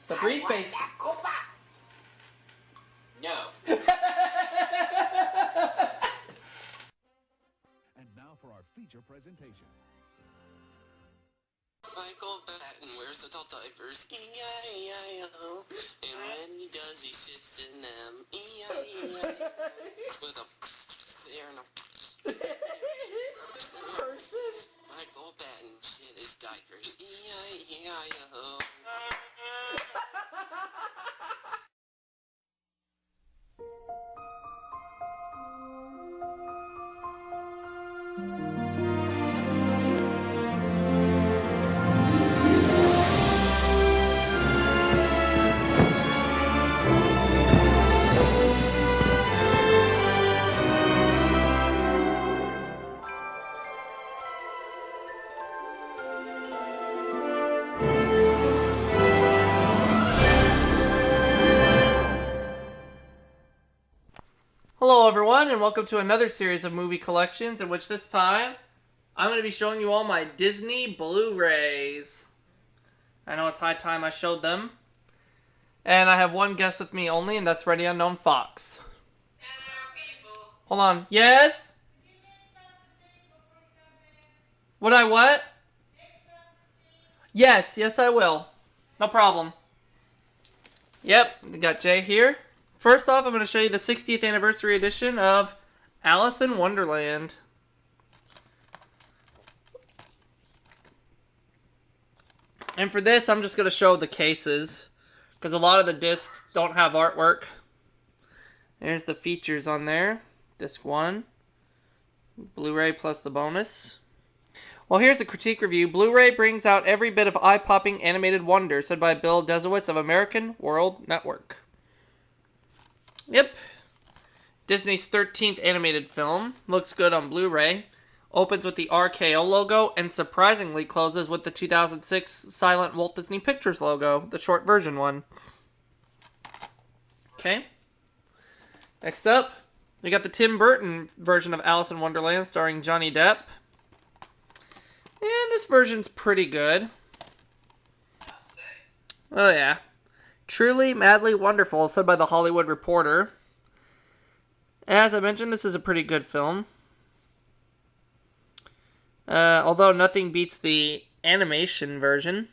So 3 space. No. And now for our feature presentation. Michael Batten wears adult diapers, E-I-E-I-O. And when he does, he shits in them, E-I-E-I-O. With a there and a Person. Michael Batten shit his diapers, E-I-E-I-O. Hello everyone, and welcome to another series of movie collections in which this time I'm going to be showing you all my Disney Blu-Rays. I know it's high time I showed them. And I have one guest with me only, and that's Ready Unknown Fox. Hold on. Yes? Would I what? Yes I will. No problem. Yep, we got Jay here. First off, I'm going to show you the 60th anniversary edition of Alice in Wonderland. And for this, I'm just going to show the cases, because a lot of the discs don't have artwork. There's the features on there. Disc 1. Blu-ray plus the bonus. Well, here's a critique review. Blu-ray brings out every bit of eye-popping animated wonder, said by Bill Desowitz of American World Network. Yep. Disney's 13th animated film. Looks good on Blu-ray. Opens with the RKO logo and surprisingly closes with the 2006 silent Walt Disney Pictures logo, the short version one. Okay. Next up, we got the Tim Burton version of Alice in Wonderland starring Johnny Depp. And this version's pretty good. Oh yeah. Truly, madly wonderful, said by The Hollywood Reporter. As I mentioned, this is a pretty good film. Although nothing beats the animation version.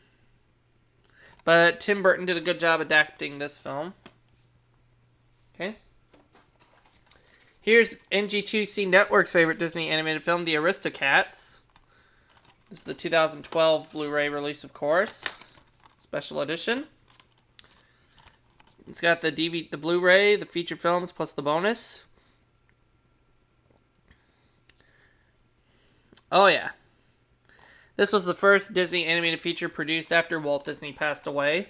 But Tim Burton did a good job adapting this film. Okay. Here's NG2C Network's favorite Disney animated film, The Aristocats. This is the 2012 Blu-ray release, of course. Special edition. It's got the DVD, the Blu-ray, the feature films, plus the bonus. Oh yeah. This was the first Disney animated feature produced after Walt Disney passed away.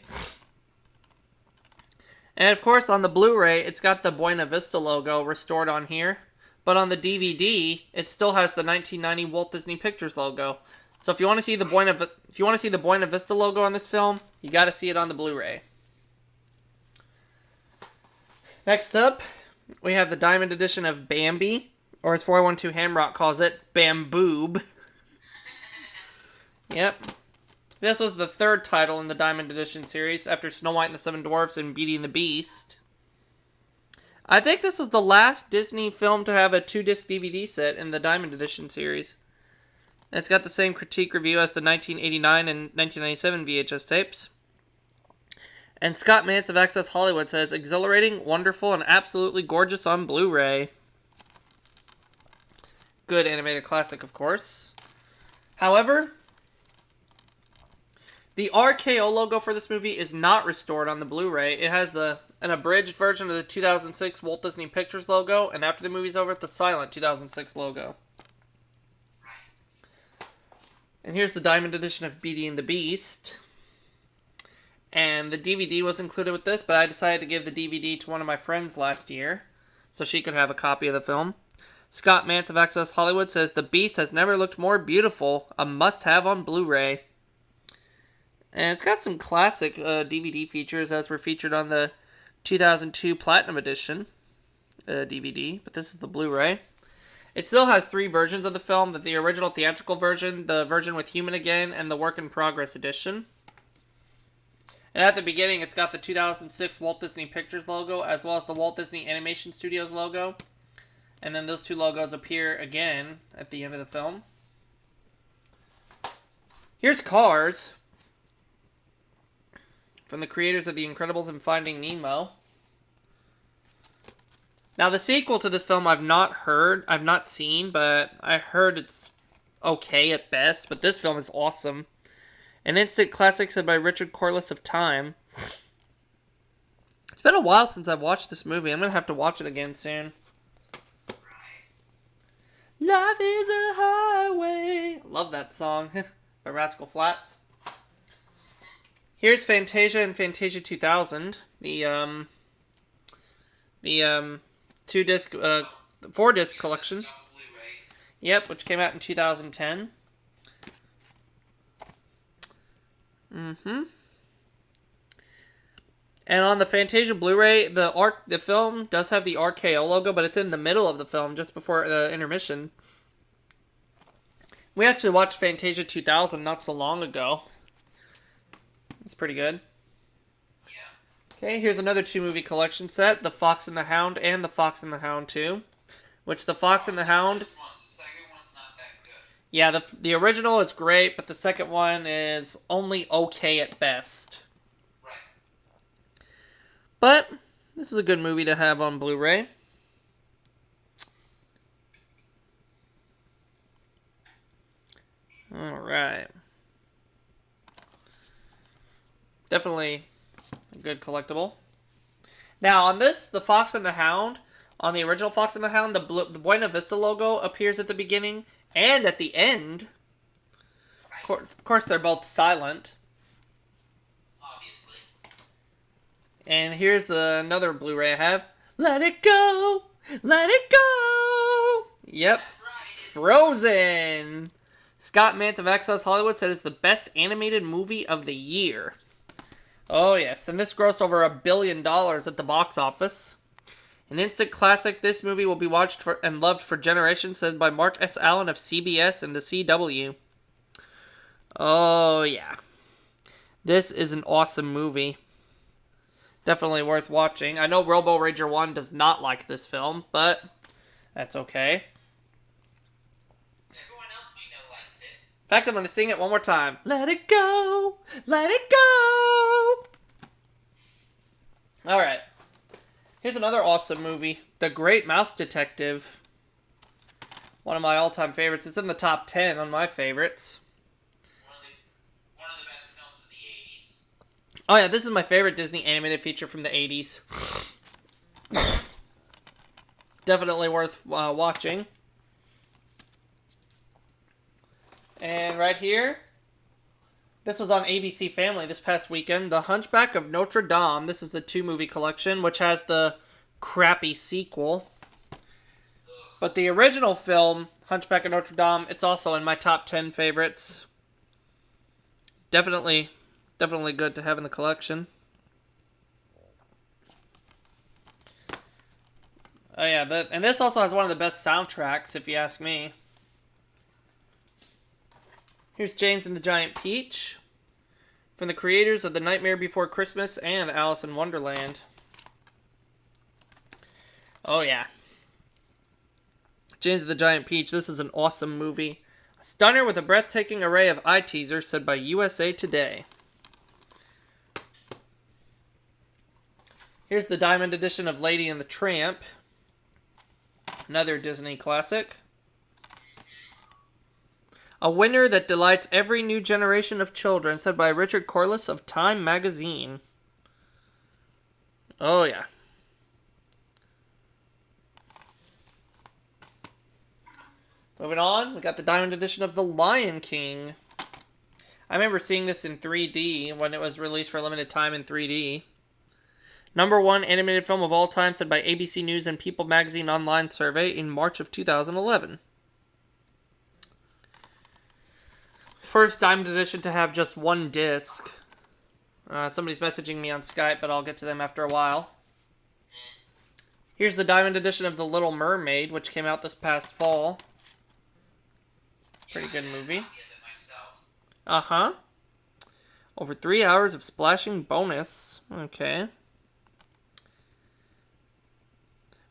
And of course, on the Blu-ray, it's got the Buena Vista logo restored on here. But on the DVD, it still has the 1990 Walt Disney Pictures logo. So if you want to see the Buena Vista logo on this film, you got to see it on the Blu-ray. Next up, we have the Diamond Edition of Bambi, or as 412 Hamrock calls it, Bamboob. Yep. This was the third title in the Diamond Edition series, after Snow White and the Seven Dwarfs and Beauty and the Beast. I think this was the last Disney film to have a 2-disc DVD set in the Diamond Edition series. And it's got the same critique review as the 1989 and 1997 VHS tapes. And Scott Mantz of Access Hollywood says, exhilarating, wonderful, and absolutely gorgeous on Blu-ray. Good animated classic, of course. However, the RKO logo for this movie is not restored on the Blu-ray. It has an abridged version of the 2006 Walt Disney Pictures logo, and after the movie's over, the silent 2006 logo. And here's the Diamond Edition of Beauty and the Beast. And the DVD was included with this, but I decided to give the DVD to one of my friends last year, so she could have a copy of the film. Scott Mantz of Access Hollywood says, the Beast has never looked more beautiful. A must-have on Blu-ray. And it's got some classic DVD features, as were featured on the 2002 Platinum Edition DVD, but this is the Blu-ray. It still has 3 versions of the film, the original theatrical version, the version with Human again, and the Work in Progress edition. And at the beginning, it's got the 2006 Walt Disney Pictures logo, as well as the Walt Disney Animation Studios logo. And then those two logos appear again at the end of the film. Here's Cars, from the creators of The Incredibles and Finding Nemo. Now, the sequel to this film I've not seen, but I heard it's okay at best, but this film is awesome. An instant classic said by Richard Corliss of Time. It's been a while since I've watched this movie. I'm going to have to watch it again soon. Life is a highway. Love that song by Rascal Flatts. Here's Fantasia and Fantasia 2000. The 4-disc collection. Yep, which came out in 2010. And on the Fantasia Blu-ray, the film does have the RKO logo, but it's in the middle of the film, just before the intermission. We actually watched Fantasia 2000 not so long ago. It's pretty good. Yeah. Okay, here's another 2-movie collection set, The Fox and the Hound and The Fox and the Hound 2. Which The Fox and the Hound... The second one's not that good. Yeah, the original is great, but the second one is only okay at best. Right. But this is a good movie to have on Blu-ray. Alright. Definitely a good collectible. Now, on this, The Fox and the Hound, on the original Fox and the Hound, the Buena Vista logo appears at the beginning and at the end. Of course, they're both silent. Obviously. And here's another Blu-ray I have. Let it go! Let it go! Yep. Frozen! Scott Mantz of Access Hollywood said it's the best animated movie of the year. Oh, yes. And this grossed over $1 billion at the box office. An instant classic, this movie will be watched and loved for generations, said by Mark S. Allen of CBS and the CW. Oh, yeah. This is an awesome movie. Definitely worth watching. I know Robo Ranger 1 does not like this film, but that's okay. Everyone else we know likes it. In fact, I'm going to sing it one more time. Let it go! Let it go! Alright. Here's another awesome movie. The Great Mouse Detective. One of my all-time favorites. It's in the top 10 on my favorites. One of the best films of the 80s. Oh yeah, this is my favorite Disney animated feature from the 80s. Definitely worth watching. And right here, this was on ABC Family this past weekend. The Hunchback of Notre Dame. This is the 2-movie collection, which has the crappy sequel. But the original film, Hunchback of Notre Dame, it's also in my top 10 favorites. Definitely good to have in the collection. Oh yeah, and this also has one of the best soundtracks, if you ask me. Here's James and the Giant Peach, from the creators of The Nightmare Before Christmas and Alice in Wonderland. Oh yeah. James and the Giant Peach, this is an awesome movie. A stunner with a breathtaking array of eye teasers, said by USA Today. Here's the Diamond Edition of Lady and the Tramp. Another Disney classic. A winner that delights every new generation of children, said by Richard Corliss of Time magazine. Oh, yeah. Moving on, we got the Diamond Edition of The Lion King. I remember seeing this in 3D when it was released for a limited time in 3D. #1 animated film of all time, said by ABC News and People Magazine online survey in March of 2011. First Diamond Edition to have just 1 disc. Somebody's messaging me on Skype, but I'll get to them after a while. Here's the Diamond Edition of The Little Mermaid, which came out this past fall. Pretty good movie. Uh-huh. Over 3 hours of splashing bonus. Okay.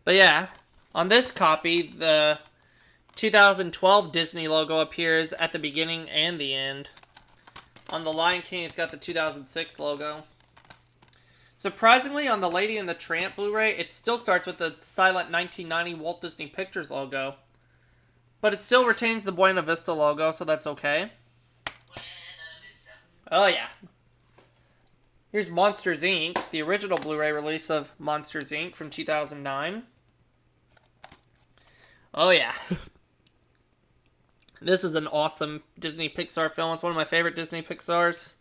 But yeah, on this copy, the 2012 Disney logo appears at the beginning and the end. On the Lion King, it's got the 2006 logo. Surprisingly, on the Lady and the Tramp Blu-ray, it still starts with the silent 1990 Walt Disney Pictures logo. But it still retains the Buena Vista logo, so that's okay. Oh yeah. Here's Monsters, Inc., the original Blu-ray release of Monsters, Inc. from 2009. Oh yeah. This is an awesome Disney Pixar film. It's one of my favorite Disney Pixars.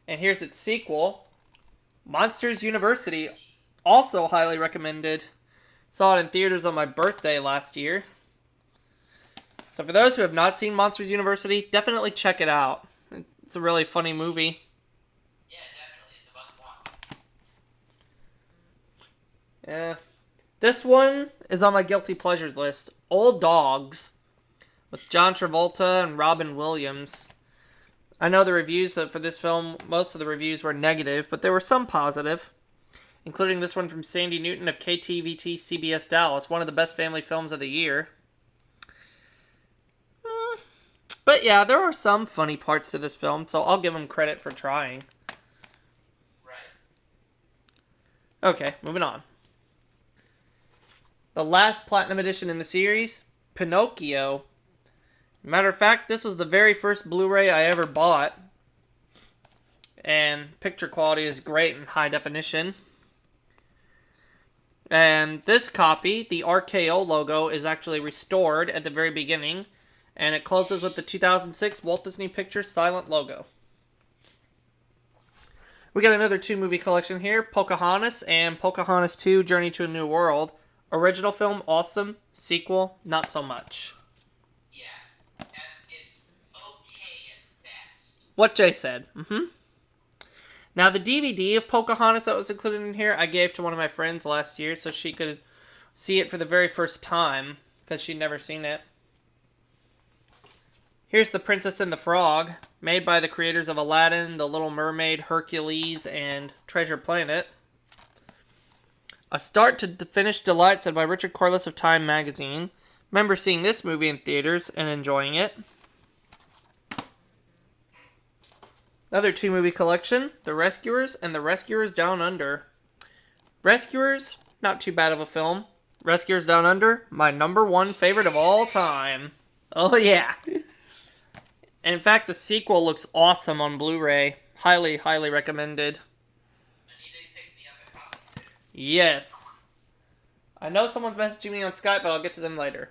And here's its sequel, Monsters University. Also highly recommended. Saw it in theaters on my birthday last year. So for those who have not seen Monsters University, definitely check it out. It's a really funny movie. Yeah, definitely. It's a must-watch. Yeah. This one is on my guilty pleasures list. Old Dogs with John Travolta and Robin Williams. I know the reviews for this film, most of the reviews were negative, but there were some positive, including this one from Sandy Newton of KTVT CBS Dallas, one of the best family films of the year. But yeah, there are some funny parts to this film, so I'll give them credit for trying. Right. Okay, moving on. The last Platinum Edition in the series, Pinocchio. Matter of fact, this was the very first Blu-ray I ever bought. And picture quality is great in high definition. And this copy, the RKO logo, is actually restored at the very beginning. And it closes with the 2006 Walt Disney Pictures silent logo. We got another 2-movie collection here, Pocahontas and Pocahontas 2, Journey to a New World. Original film, awesome. Sequel, not so much. Yeah. And it's okay at best. What Jay said. Now, the DVD of Pocahontas that was included in here, I gave to one of my friends last year so she could see it for the very first time, because she'd never seen it. Here's The Princess and the Frog, made by the creators of Aladdin, The Little Mermaid, Hercules, and Treasure Planet. A start to finish delight, said by Richard Corliss of Time magazine. Remember seeing this movie in theaters and enjoying it. Another 2-movie collection, The Rescuers and The Rescuers Down Under. Rescuers, not too bad of a film. Rescuers Down Under, my #1 favorite of all time. Oh yeah. And in fact, the sequel looks awesome on Blu-ray. Highly, highly recommended. Yes. I know someone's messaging me on Skype, but I'll get to them later.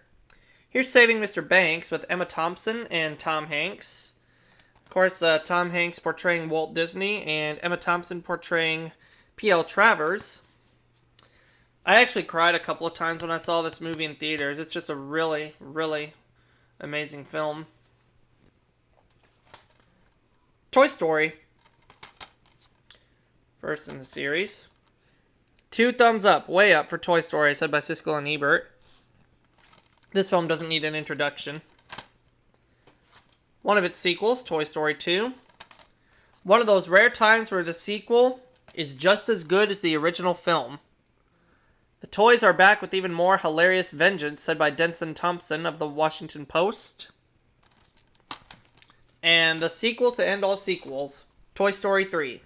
Here's Saving Mr. Banks with Emma Thompson and Tom Hanks. Of course, Tom Hanks portraying Walt Disney and Emma Thompson portraying P.L. Travers. I actually cried a couple of times when I saw this movie in theaters. It's just a really, really amazing film. Toy Story. First in the series. 2 thumbs up, way up for Toy Story, said by Siskel and Ebert. This film doesn't need an introduction. One of its sequels, Toy Story 2. One of those rare times where the sequel is just as good as the original film. The toys are back with even more hilarious vengeance, said by Denson Thompson of the Washington Post. And the sequel to end all sequels, Toy Story 3.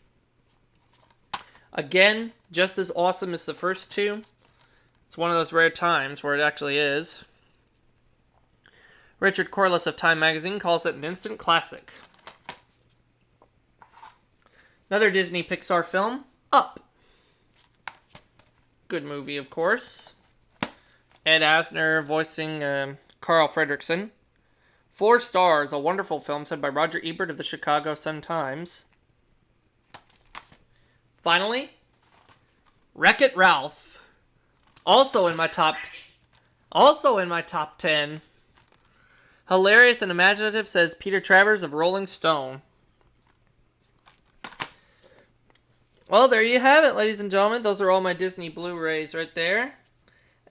Again, just as awesome as the first 2. It's one of those rare times where it actually is. Richard Corliss of Time magazine calls it an instant classic. Another Disney Pixar film, Up. Good movie, of course. Ed Asner voicing Carl Fredricksen. 4 stars, a wonderful film, said by Roger Ebert of the Chicago Sun-Times. Finally, Wreck-It Ralph. Also in my top 10. Hilarious and imaginative, says Peter Travers of Rolling Stone. Well, there you have it, ladies and gentlemen. Those are all my Disney Blu-rays right there.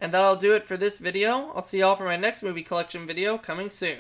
And that'll do it for this video. I'll see y'all for my next movie collection video coming soon.